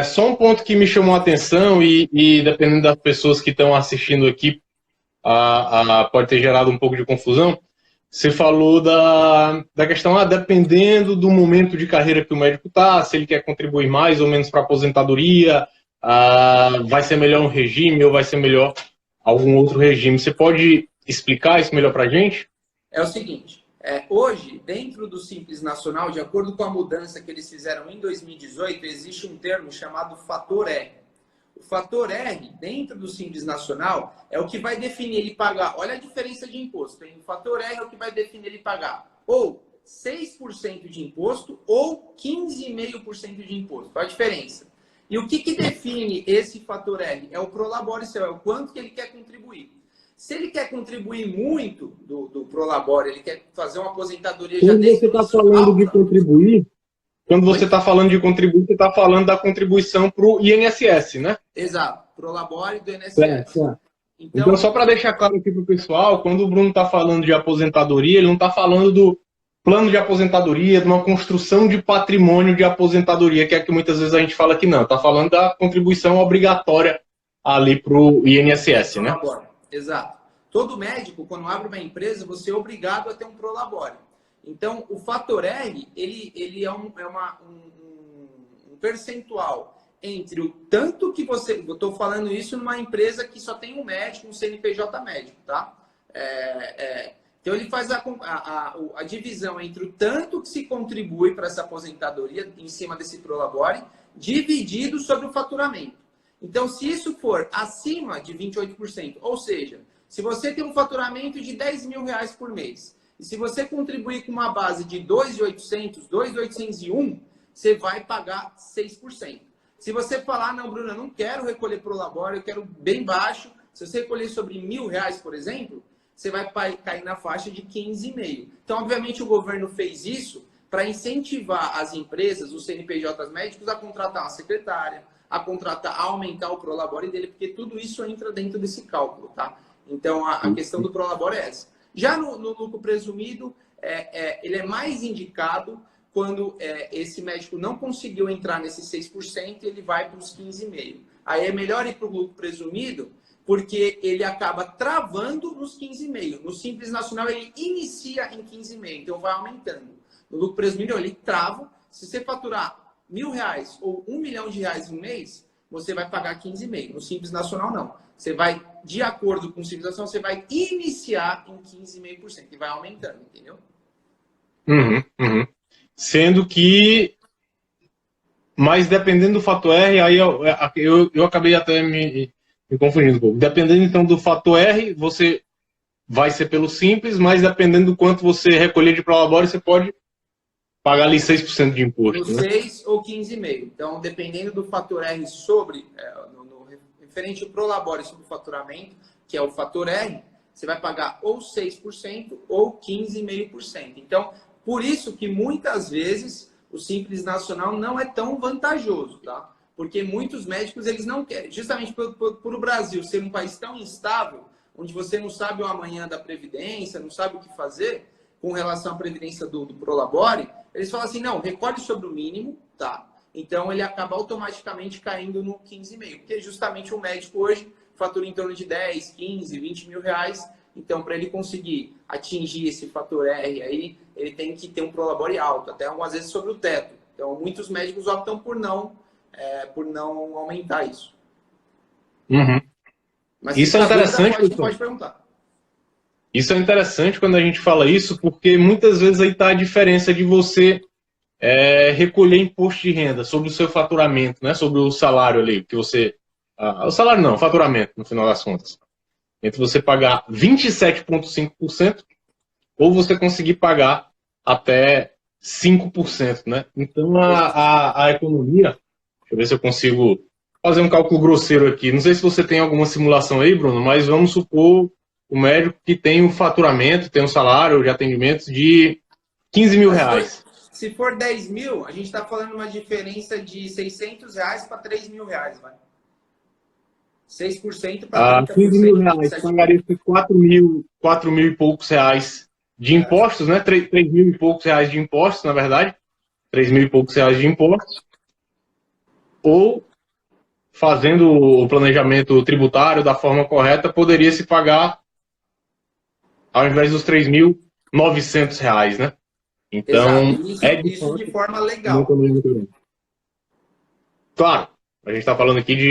Só um ponto que me chamou a atenção e dependendo das pessoas que estão assistindo aqui, pode ter gerado um pouco de confusão. Você falou da questão, dependendo do momento de carreira que o médico está, se ele quer contribuir mais ou menos para a aposentadoria, vai ser melhor um regime ou vai ser melhor algum outro regime. Você pode explicar isso melhor para a gente? É o seguinte, hoje, dentro do Simples Nacional, de acordo com a mudança que eles fizeram em 2018, existe um termo chamado fator R. O fator R, dentro do Simples Nacional, é o que vai definir ele pagar. Olha a diferença de imposto, hein? O fator R é o que vai definir ele pagar ou 6% de imposto ou 15,5% de imposto. Qual a diferença? E o que define esse fator R? É o Prolabore seu, é o quanto que ele quer contribuir. Se ele quer contribuir muito do Prolabore, ele quer fazer uma aposentadoria já desde... Quando você está falando de contribuir... Quando você está falando de contribuir, você está falando da contribuição para o INSS, né? Exato, Prolabore do INSS. Então só para deixar claro aqui para o pessoal, quando o Bruno está falando de aposentadoria, ele não está falando do plano de aposentadoria, de uma construção de patrimônio de aposentadoria, que é que muitas vezes a gente fala que não. Está falando da contribuição obrigatória ali para o INSS, né? Prolabore. Exato. Todo médico, quando abre uma empresa, você é obrigado a ter um Prolabore. Então, o fator R, ele é um percentual entre o tanto que você... Eu estou falando isso numa empresa que só tem um médico, um CNPJ médico, tá? Então, ele faz a divisão entre o tanto que se contribui para essa aposentadoria em cima desse Prolabore, dividido sobre o faturamento. Então, se isso for acima de 28%, ou seja, se você tem um faturamento de R$10 mil por mês, e se você contribuir com uma base de 2.800, 2.801, você vai pagar 6%. Se você falar, não, Bruno, eu não quero recolher Prolabore, eu quero bem baixo. Se você recolher sobre R$1.000, por exemplo, você vai cair na faixa de 15,5%. Então, obviamente, o governo fez isso para incentivar as empresas, os CNPJs médicos, a contratar uma secretária, a aumentar o Prolabore dele, porque tudo isso entra dentro desse cálculo, tá? Então, a questão do Prolabore é essa. Já no lucro presumido, ele é mais indicado quando esse médico não conseguiu entrar nesses 6%, ele vai para os 15,5%. Aí é melhor ir para o lucro presumido, porque ele acaba travando nos 15,5%. No Simples Nacional, ele inicia em 15,5%, então vai aumentando. No lucro presumido, ele trava. Se você faturar R$1.000 ou R$1 milhão no mês, você vai pagar 15,5%. No Simples Nacional, não. Você vai, de acordo com o Simples Nacional, você vai iniciar em 15,5% e vai aumentando, entendeu? Sendo que, mas dependendo do fator R, aí eu acabei até me confundindo um pouco. Dependendo, então, do fator R, você vai ser pelo Simples, mas dependendo do quanto você recolher de Prolabore, você pode pagar ali 6% de imposto. No 6 ou 15,5%. Então, dependendo do fator R sobre, referente ao Prolabore sobre o faturamento, que é o fator R, você vai pagar ou 6% ou 15,5%. Então, por isso que muitas vezes o Simples Nacional não é tão vantajoso, tá? Porque muitos médicos, eles não querem, justamente por o Brasil ser um país tão instável, onde você não sabe o amanhã da Previdência, não sabe o que fazer com relação à Previdência do Prolabore, eles falam assim, não, recolhe sobre o mínimo, tá? Então, ele acaba automaticamente caindo no 15,5%, porque justamente o médico hoje fatura em torno de 10, 15, 20 mil reais. Então, para ele conseguir atingir esse fator R aí, ele tem que ter um Prolabore alto, até algumas vezes sobre o teto. Então, muitos médicos optam por não aumentar isso. Mas isso é interessante. Pode perguntar. Isso é interessante quando a gente fala isso, porque muitas vezes aí está a diferença de você recolher imposto de renda sobre o seu faturamento, né? Sobre o salário ali, que você... o salário não, o faturamento, no final das contas. Entre você pagar 27,5% ou você conseguir pagar até 5%, né? Então, a economia... Deixa eu ver se eu consigo fazer um cálculo grosseiro aqui. Não sei se você tem alguma simulação aí, Bruno, mas vamos supor o médico que tem um faturamento, tem um salário de atendimento de 15 mil reais. Se for 10 mil, a gente está falando uma diferença de 600 reais para 3 mil reais, vai. 6% para 30%. 15 mil reais, pagaria 4 mil e poucos reais de impostos, né? 3 mil e poucos reais de impostos, na verdade. 3 mil e poucos reais de impostos. ou, fazendo o planejamento tributário da forma correta, poderia se pagar, ao invés dos R$ 3.900, né? Então, Exato. Isso de forma legal. Claro, a gente está falando aqui de